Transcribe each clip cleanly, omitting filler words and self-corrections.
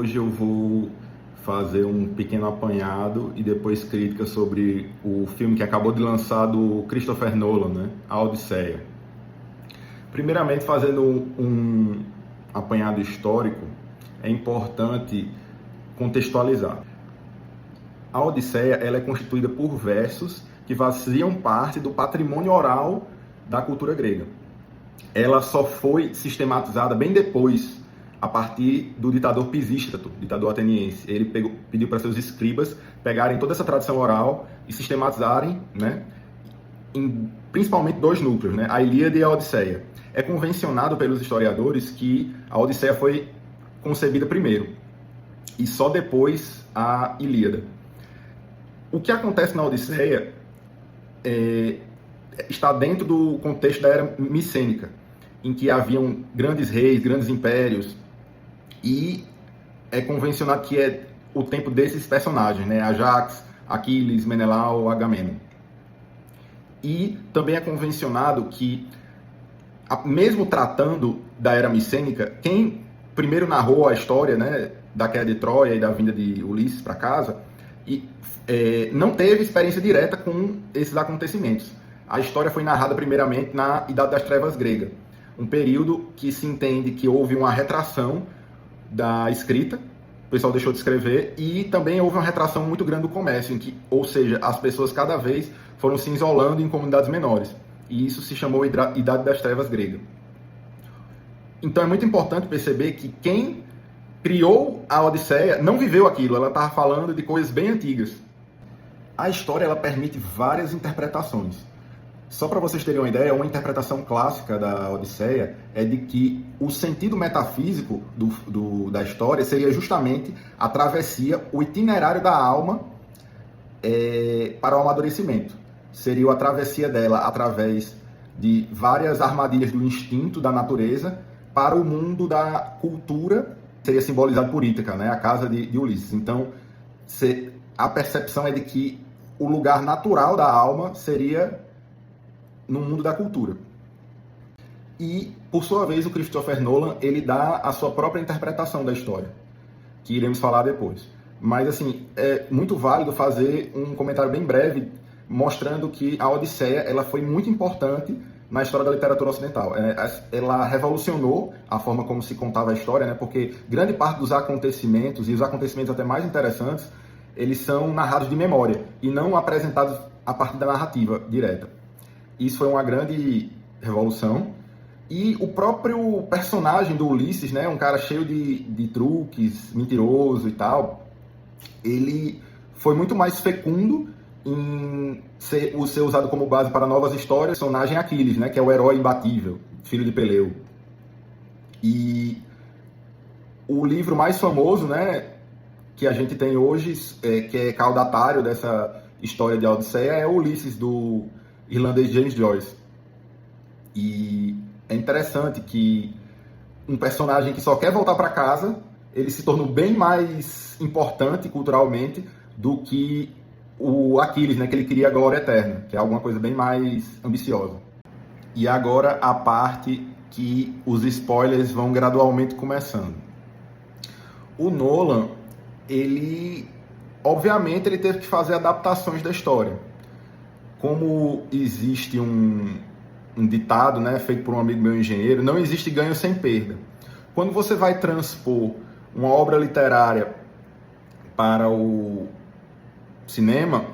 Hoje eu vou fazer um pequeno apanhado e depois crítica sobre o filme que acabou de lançar do Christopher Nolan, né? A Odisseia. Primeiramente, fazendo um apanhado histórico, é importante contextualizar. A Odisseia ela é constituída por versos que faziam parte do patrimônio oral da cultura grega. Ela só foi sistematizada bem depois, a partir do ditador Pisístrato, ditador ateniense. Ele pediu para seus escribas pegarem toda essa tradição oral e sistematizarem, né, em principalmente dois núcleos, né, a Ilíada e a Odisseia. É convencionado pelos historiadores que a Odisseia foi concebida primeiro e só depois a Ilíada. O que acontece na Odisseia está dentro do contexto da era micênica, em que haviam grandes reis, grandes impérios, e é convencionado que é o tempo desses personagens, né? Ajax, Aquiles, Menelau, Agamemnon. E também é convencionado que, mesmo tratando da era micênica, quem primeiro narrou a história, né, da queda de Troia e da vinda de Ulisses para casa, não teve experiência direta com esses acontecimentos. A história foi narrada primeiramente na Idade das Trevas grega, um período que se entende que houve uma retração da escrita, o pessoal deixou de escrever, e também houve uma retração muito grande do comércio, ou seja, as pessoas cada vez foram se isolando em comunidades menores, e isso se chamou Idade das Trevas grega. Então é muito importante perceber que quem criou a Odisseia não viveu aquilo, ela estava falando de coisas bem antigas. A história ela permite várias interpretações. Só para vocês terem uma ideia, uma interpretação clássica da Odisseia é de que o sentido metafísico da história seria justamente a travessia, o itinerário da alma para o amadurecimento. Seria a travessia dela através de várias armadilhas do instinto, da natureza, para o mundo da cultura, seria simbolizado por Ítaca, né? A casa de Ulisses. Então, a percepção é de que o lugar natural da alma seria no mundo da cultura. E, por sua vez, o Christopher Nolan, ele dá a sua própria interpretação da história, que iremos falar depois. Mas, assim, é muito válido fazer um comentário bem breve, mostrando que a Odisseia, ela foi muito importante na história da literatura ocidental. Ela revolucionou a forma como se contava a história, né? Porque grande parte dos acontecimentos, e os acontecimentos até mais interessantes, eles são narrados de memória, e não apresentados a partir da narrativa direta. Isso foi uma grande revolução. E o próprio personagem do Ulisses, né, um cara cheio de truques, mentiroso e tal, ele foi muito mais fecundo em ser usado como base para novas histórias. O personagem Aquiles, né, que é o herói imbatível, filho de Peleu. E o livro mais famoso, né, que a gente tem hoje, que é caudatário dessa história de Odisseia, é o Ulisses, do irlandês James Joyce. E é interessante que um personagem que só quer voltar para casa, ele se tornou bem mais importante culturalmente do que o Aquiles, né, que ele queria a glória eterna, que é alguma coisa bem mais ambiciosa. E agora a parte que os spoilers vão gradualmente começando. O Nolan, obviamente ele teve que fazer adaptações da história. Como existe um ditado, né, feito por um amigo meu engenheiro, não existe ganho sem perda. Quando você vai transpor uma obra literária para o cinema,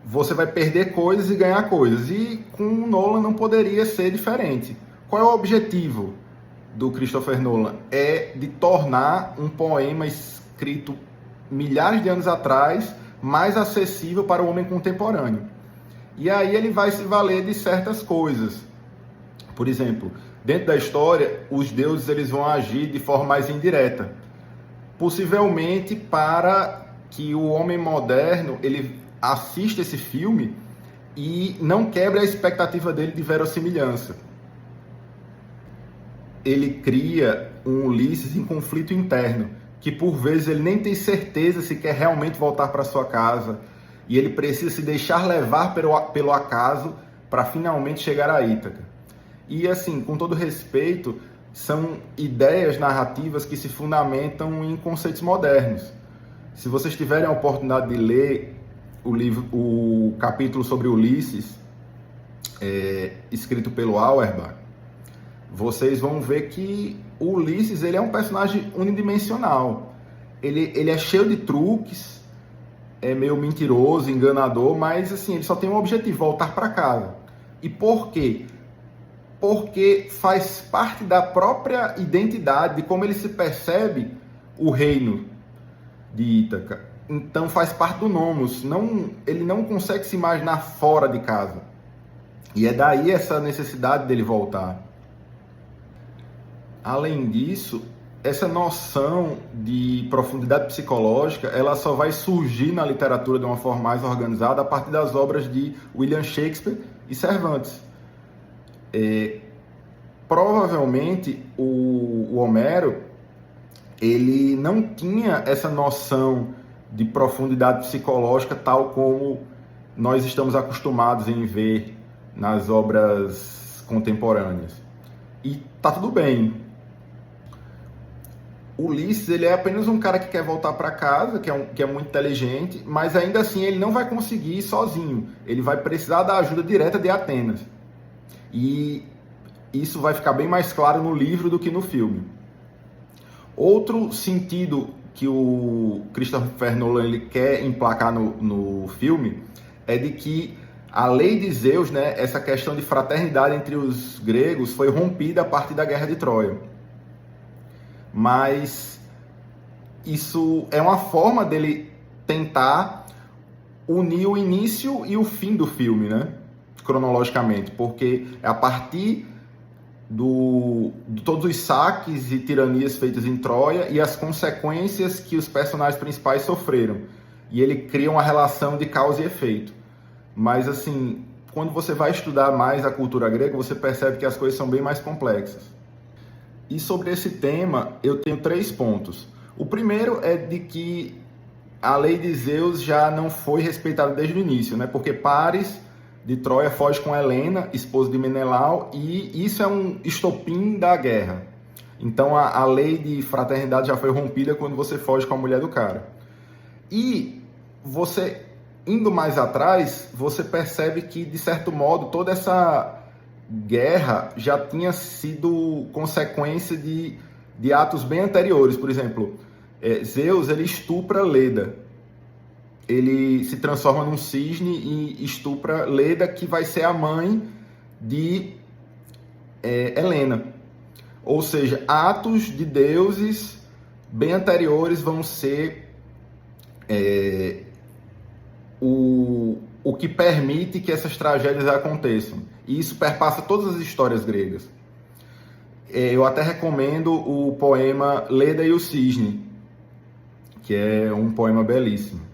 você vai perder coisas e ganhar coisas. E com o Nolan não poderia ser diferente. Qual é o objetivo do Christopher Nolan? É de tornar um poema escrito milhares de anos atrás mais acessível para o homem contemporâneo. E aí ele vai se valer de certas coisas. Por exemplo, dentro da história, os deuses eles vão agir de forma mais indireta. Possivelmente para que o homem moderno ele assista esse filme e não quebre a expectativa dele de verossimilhança. Ele cria um Ulisses em conflito interno, que por vezes ele nem tem certeza se quer realmente voltar para sua casa, e ele precisa se deixar levar pelo acaso para finalmente chegar a Ítaca. E assim, com todo respeito, são ideias narrativas que se fundamentam em conceitos modernos. Se vocês tiverem a oportunidade de ler o capítulo sobre Ulisses, escrito pelo Auerbach, vocês vão ver que o Ulisses ele é um personagem unidimensional. Ele é cheio de truques, é meio mentiroso, enganador, mas assim, ele só tem um objetivo, voltar para casa. E por quê? Porque faz parte da própria identidade, de como ele se percebe o reino de Ítaca. Então faz parte do nomos. Ele não consegue se imaginar fora de casa. E é daí essa necessidade dele voltar. Além disso, essa noção de profundidade psicológica, ela só vai surgir na literatura de uma forma mais organizada a partir das obras de William Shakespeare e Cervantes. Provavelmente o Homero ele não tinha essa noção de profundidade psicológica tal como nós estamos acostumados em ver nas obras contemporâneas. E tá tudo bem. Ulisses ele é apenas um cara que quer voltar para casa, que é muito inteligente, mas ainda assim ele não vai conseguir ir sozinho. Ele vai precisar da ajuda direta de Atenas. E isso vai ficar bem mais claro no livro do que no filme. Outro sentido que o Christopher Nolan ele quer emplacar no filme é de que a lei de Zeus, né, essa questão de fraternidade entre os gregos, foi rompida a partir da Guerra de Troia. Mas isso é uma forma dele tentar unir o início e o fim do filme, né? Cronologicamente, porque é a partir de todos os saques e tiranias feitas em Troia e as consequências que os personagens principais sofreram. E ele cria uma relação de causa e efeito. Mas, assim, quando você vai estudar mais a cultura grega, você percebe que as coisas são bem mais complexas. E sobre esse tema, eu tenho 3 pontos. O primeiro é de que a lei de Zeus já não foi respeitada desde o início, né? Porque Paris de Troia foge com Helena, esposa de Menelau, e isso é um estopim da guerra. Então a lei de fraternidade já foi rompida quando você foge com a mulher do cara. E você, indo mais atrás, você percebe que, de certo modo, toda essa guerra já tinha sido consequência de atos bem anteriores. Por exemplo, Zeus ele estupra Leda. Ele se transforma num cisne e estupra Leda, que vai ser a mãe de Helena. Ou seja, atos de deuses bem anteriores vão ser o que permite que essas tragédias aconteçam. E isso perpassa todas as histórias gregas. Eu até recomendo o poema Leda e o Cisne, que é um poema belíssimo,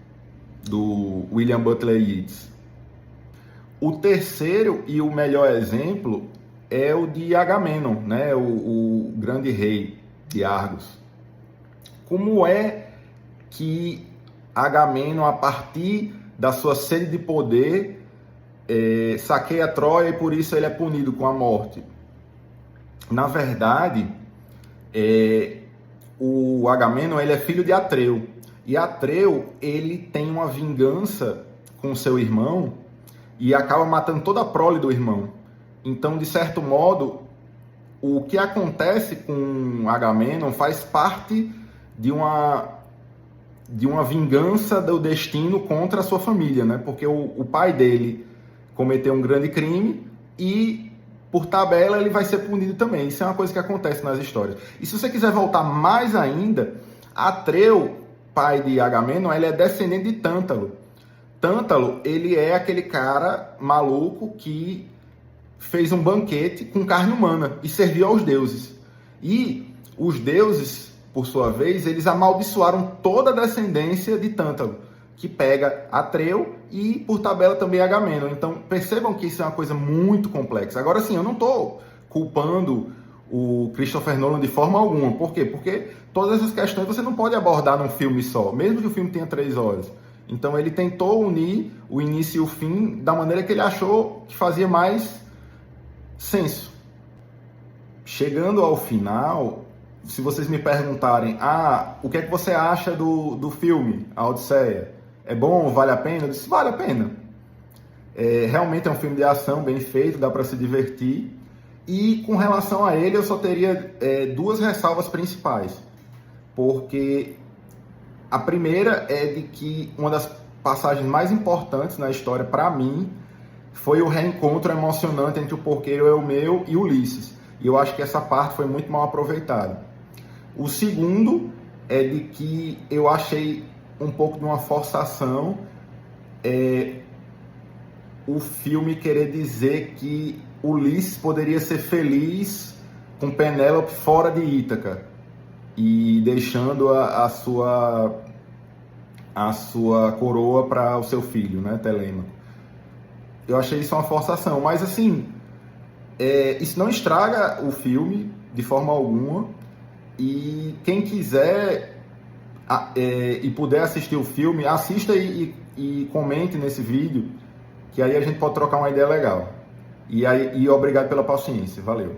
do William Butler Yeats. O terceiro e o melhor exemplo é o de Agamenon, né? o grande rei de Argos. Como é que Agamenon, a partir da sua sede de poder, saqueia Troia e por isso ele é punido com a morte? Na verdade, o Agamenon ele é filho de Atreu. E Atreu, ele tem uma vingança com seu irmão e acaba matando toda a prole do irmão. Então, de certo modo, o que acontece com Agamenon faz parte de uma vingança do destino contra a sua família, né? Porque o pai dele cometeu um grande crime e, por tabela, ele vai ser punido também. Isso é uma coisa que acontece nas histórias. E se você quiser voltar mais ainda, Atreu, pai de Agamenon, ele é descendente de Tântalo. Tântalo, ele é aquele cara maluco que fez um banquete com carne humana e serviu aos deuses. E os deuses, por sua vez, eles amaldiçoaram toda a descendência de Tântalo, que pega Atreu e, por tabela, também Agamenon. Então, percebam que isso é uma coisa muito complexa. Agora, sim, eu não estou culpando o Christopher Nolan de forma alguma. Por quê? Porque todas essas questões você não pode abordar num filme só, mesmo que o filme tenha 3 horas. Então ele tentou unir o início e o fim da maneira que ele achou que fazia mais senso. chegando ao final, se vocês me perguntarem, o que é que você acha do filme, A Odisseia? É bom? Vale a pena? Eu disse, vale a pena. Realmente é um filme de ação bem feito, dá para se divertir. E com relação a ele, eu só teria duas ressalvas principais. Porque a primeira é de que uma das passagens mais importantes na história, para mim, foi o reencontro emocionante entre o porqueiro Eumeu e Ulisses. E eu acho que essa parte foi muito mal aproveitada. O segundo é de que eu achei um pouco de uma forçação o filme querer dizer que Ulisses poderia ser feliz com Penélope fora de Ítaca e deixando a sua coroa para o seu filho, né, Telêmaco. Eu achei isso uma forçação, mas assim, isso não estraga o filme de forma alguma, e quem quiser e puder assistir o filme, assista e comente nesse vídeo, que aí a gente pode trocar uma ideia legal. E obrigado pela paciência, valeu.